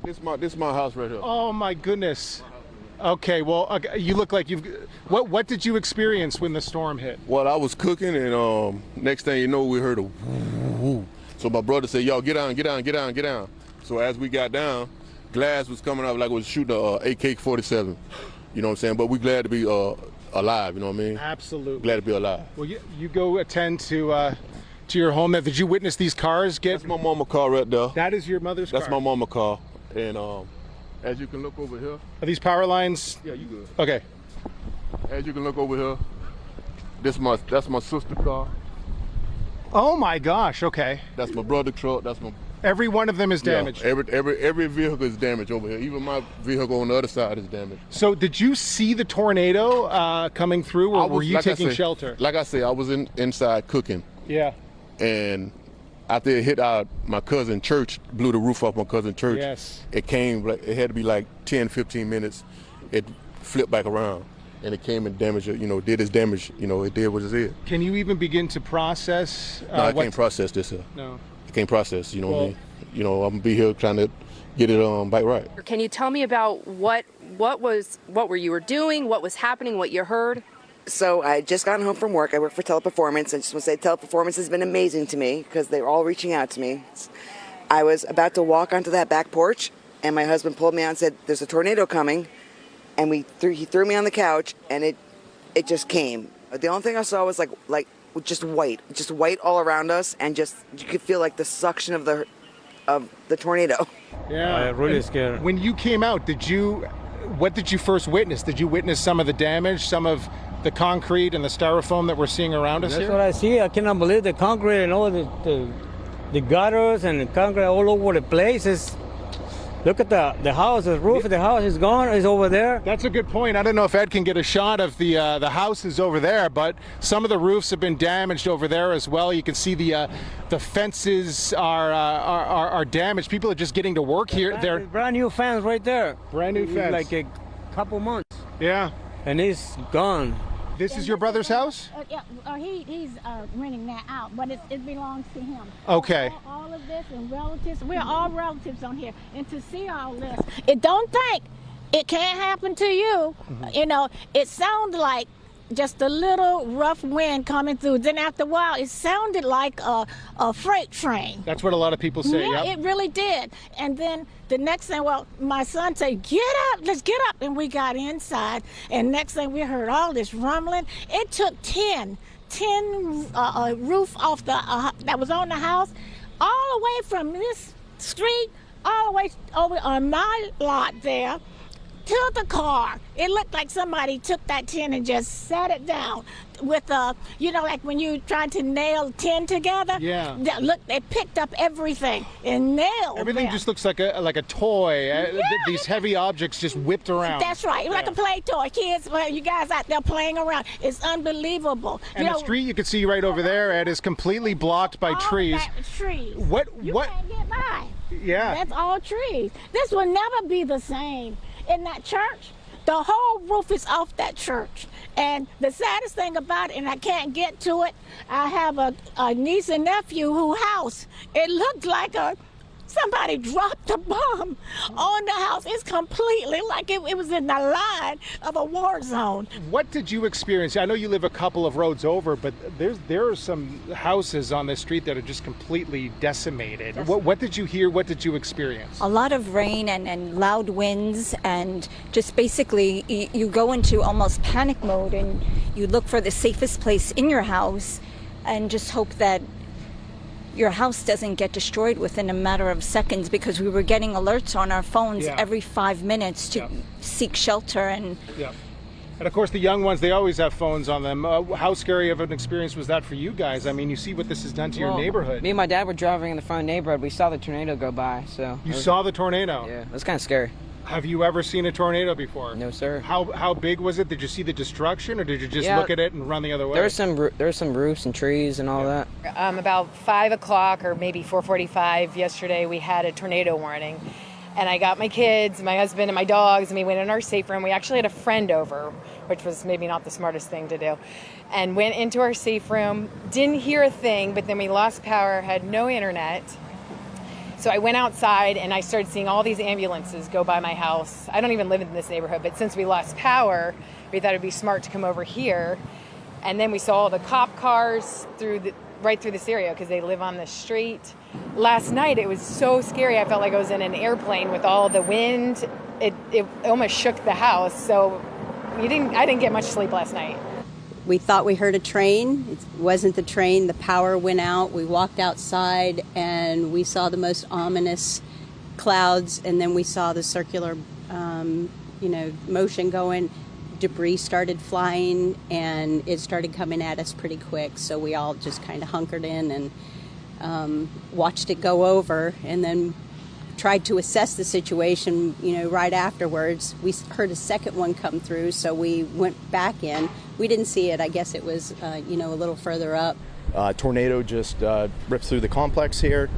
This my house right here. Oh my goodness. Okay, well, you look like you've. What did you experience when the storm hit? Well, I was cooking, and next thing you know, we heard a woo. So my brother said, "Yo, get down, get down, get down, get down." So as we got down, glass was coming up like it was shooting a AK-47. You know what I'm saying? But we glad to be alive. You know what I mean? Absolutely. Glad to be alive. Well, you go attend to your home. Now, did you witness these cars get? That's my mama car right there. That is your mother's car? That's my mama car, and as you can look over here. Are these power lines? Yeah, you good. Okay. As you can look over here, that's my sister car. Oh my gosh. Okay. That's my brother's truck. That's my. Every one of them is damaged. Yeah, every vehicle is damaged over here. Even my vehicle on the other side is damaged. So did you see the tornado coming through, or were you taking shelter? Like I said, I was inside cooking. Yeah. And after it hit my cousin's church, blew the roof off my cousin's church. Yes. It had to be like 10, 15 minutes. It flipped back around. And it came and damaged it, did its damage, it did what it did. Can you even begin to process? No, I can't process this here. No. I can't process, what I mean? I'm gonna be here trying to get it back right. Can you tell me about what were you doing, what was happening, what you heard? So I just gotten home from work. I work for Teleperformance. I just want to say Teleperformance has been amazing to me because they're all reaching out to me. I was about to walk onto that back porch, and my husband pulled me out and said, "There's a tornado coming," and he threw me on the couch, and it just came. The only thing I saw was like just white all around us, and just you could feel like the suction of the tornado. Yeah, really scared. When you came out, what did you first witness? Did you witness some of the damage, some of the concrete and the styrofoam that we're seeing around us here? That's what I see. I cannot believe the concrete and all the gutters and the concrete all over the place. Look at the house, the roof of the house is gone, is over there. That's a good point. I don't know if Ed can get a shot of the houses over there, but some of the roofs have been damaged over there as well. You can see the fences are damaged. People are just getting to work here. They're brand new fence right there. Brand new fence. Like a couple months. Yeah. And it's gone. This is your brother's house? Yeah, he's renting that out, but it belongs to him. Okay. All of this and relatives, we're all relatives on here. And to see all this, don't think it can't happen to you. Mm-hmm. It sounded like just a little rough wind coming through. Then after a while, it sounded like a freight train. That's what a lot of people say, yeah. It really did. And then the next thing, my son said, "Get up, let's get up." And we got inside, and next thing we heard all this rumbling. It took 10 roof off that was on the house, all the way from this street, all the way over on my lot there, to the car. It looked like somebody took that tin and just set it down with like when you trying to nail tin together. Yeah. Look, they picked up everything and nailed everything. them. Just looks like a toy. Yeah. These heavy objects just whipped around. That's right. Like a play toy. Kids, you guys out there playing around. It's unbelievable. And the street you can see right over there, Ed, is completely blocked by trees. Trees. What? You can't get by. Yeah. That's all trees. This will never be the same. In that church, the whole roof is off that church. And the saddest thing about it, and I can't get to it, I have a niece and nephew whose house, it looked like somebody dropped a bomb on the house. It's completely like it was in the line of a war zone. What did you experience? I know you live a couple of roads over, but there are some houses on this street that are just completely decimated. What did you hear? What did you experience? A lot of rain and loud winds, and just basically you go into almost panic mode, and you look for the safest place in your house and just hope that your house doesn't get destroyed within a matter of seconds, because we were getting alerts on our phones every 5 minutes to seek shelter. And of course the young ones, they always have phones on them. How scary of an experience was that for you guys? I mean, you see what this has done to your neighborhood. Me and my dad were driving in the front neighborhood. We saw the tornado go by. So you saw the tornado? Yeah, it was kind of scary. Have you ever seen a tornado before? No, sir. How big was it? Did you see the destruction, or did you just look at it and run the other way? There were some roofs and trees and all that. About 5 o'clock or maybe 4:45 yesterday, we had a tornado warning. And I got my kids, my husband, and my dogs, and we went in our safe room. We actually had a friend over, which was maybe not the smartest thing to do, and went into our safe room, didn't hear a thing, but then we lost power, had no internet. So I went outside and I started seeing all these ambulances go by my house. I don't even live in this neighborhood, but since we lost power, we thought it'd be smart to come over here. And then we saw all the cop cars right through this area because they live on the street. Last night it was so scary. I felt like I was in an airplane with all the wind. It almost shook the house. So I didn't get much sleep last night. We thought we heard a train. It wasn't the train. The power went out. We walked outside and we saw the most ominous clouds, and then we saw the circular, motion going. Debris started flying, and it started coming at us pretty quick. So we all just kind of hunkered in and watched it go over, and then tried to assess the situation, right afterwards. We heard a second one come through, so we went back in. We didn't see it. I guess it was, a little further up. Tornado just ripped through the complex here,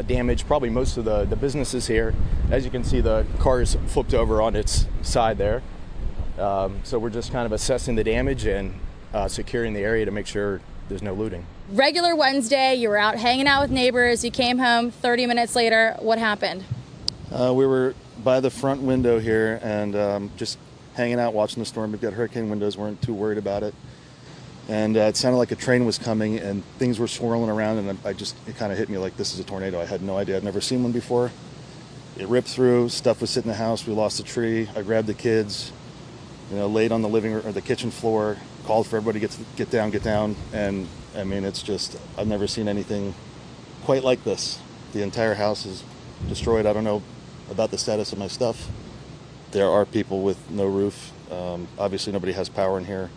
damaged probably most of the businesses here. As you can see, the car's flipped over on its side there. So we're just kind of assessing the damage and securing the area to make sure there's no looting. Regular Wednesday, you were out hanging out with neighbors, you came home 30 minutes later. What happened? We were by the front window here and just hanging out watching the storm. We've got hurricane windows, weren't too worried about it. And it sounded like a train was coming and things were swirling around, and it kind of hit me like this is a tornado. I had no idea. I'd never seen one before. It ripped through, stuff was sitting in the house, we lost a tree. I grabbed the kids, laid on the living room or the kitchen floor, called for everybody to get down. And I mean, it's just, I've never seen anything quite like this. The entire house is destroyed. I don't know about the status of my stuff. There are people with no roof. Obviously nobody has power in here,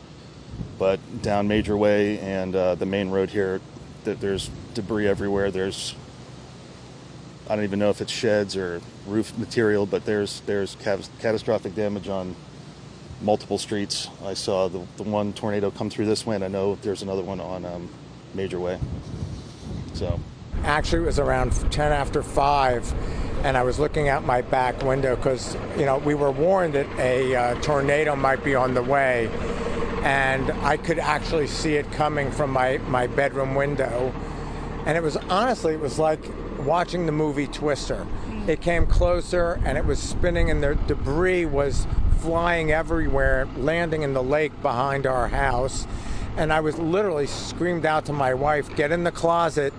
but down Major Way and the main road here, there's debris everywhere. I don't even know if it's sheds or roof material, but there's catastrophic damage on multiple streets. I saw the one tornado come through this way, and I know there's another one on Major Way. So, actually, it was around 10 after 5, and I was looking out my back window because we were warned that a tornado might be on the way, and I could actually see it coming from my bedroom window, and it was like watching the movie Twister. It came closer, and it was spinning, and the debris was flying everywhere, landing in the lake behind our house. And I was literally screamed out to my wife, get in the closet,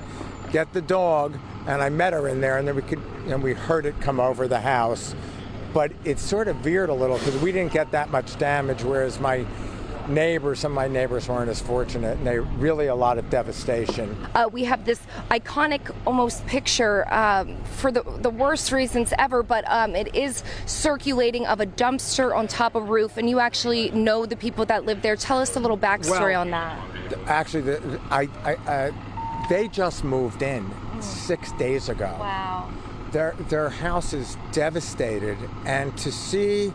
get the dog. And I met her in there, and then we heard it come over the house. But it sort of veered a little because we didn't get that much damage, whereas some of my neighbors weren't as fortunate, and they really a lot of devastation. We have this iconic almost picture for the worst reasons ever, but it is circulating of a dumpster on top of a roof, and you actually know the people that live there. Tell us a little backstory on that. Actually, they just moved in 6 days ago. Wow. Their house is devastated, and to see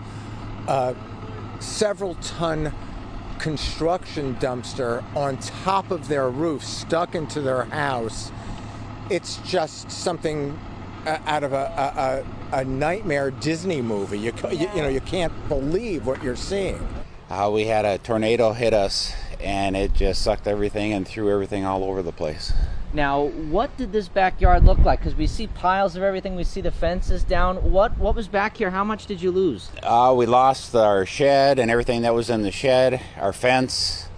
several ton construction dumpster on top of their roof stuck into their house, it's just something out of a nightmare Disney movie. You can't believe what you're seeing. We had a tornado hit us, and it just sucked everything and threw everything all over the place. Now, what did this backyard look like? Because we see piles of everything. We see the fences down. What was back here? How much did you lose? We lost our shed and everything that was in the shed, our fence,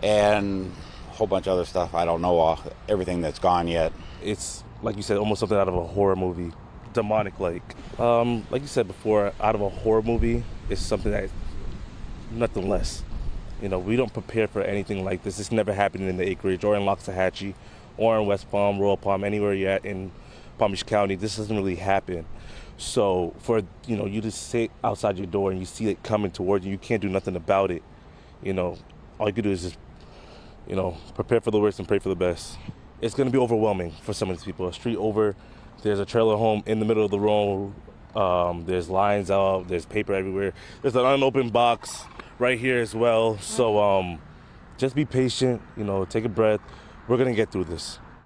and a whole bunch of other stuff. I don't know everything that's gone yet. It's, like you said, almost something out of a horror movie, demonic-like. Like you said before, out of a horror movie, it's something that nothing less. We don't prepare for anything like this. It's never happened in the acreage or in Loxahatchee or in West Palm, Royal Palm, anywhere you're at in Palm Beach County. This doesn't really happen. So for, you to sit outside your door and you see it coming towards you, you can't do nothing about it. All you can do is just, prepare for the worst and pray for the best. It's going to be overwhelming for some of these people. A street over, there's a trailer home in the middle of the road. There's lines out, there's paper everywhere. There's an unopened box right here as well. So just be patient, take a breath. We're going to get through this.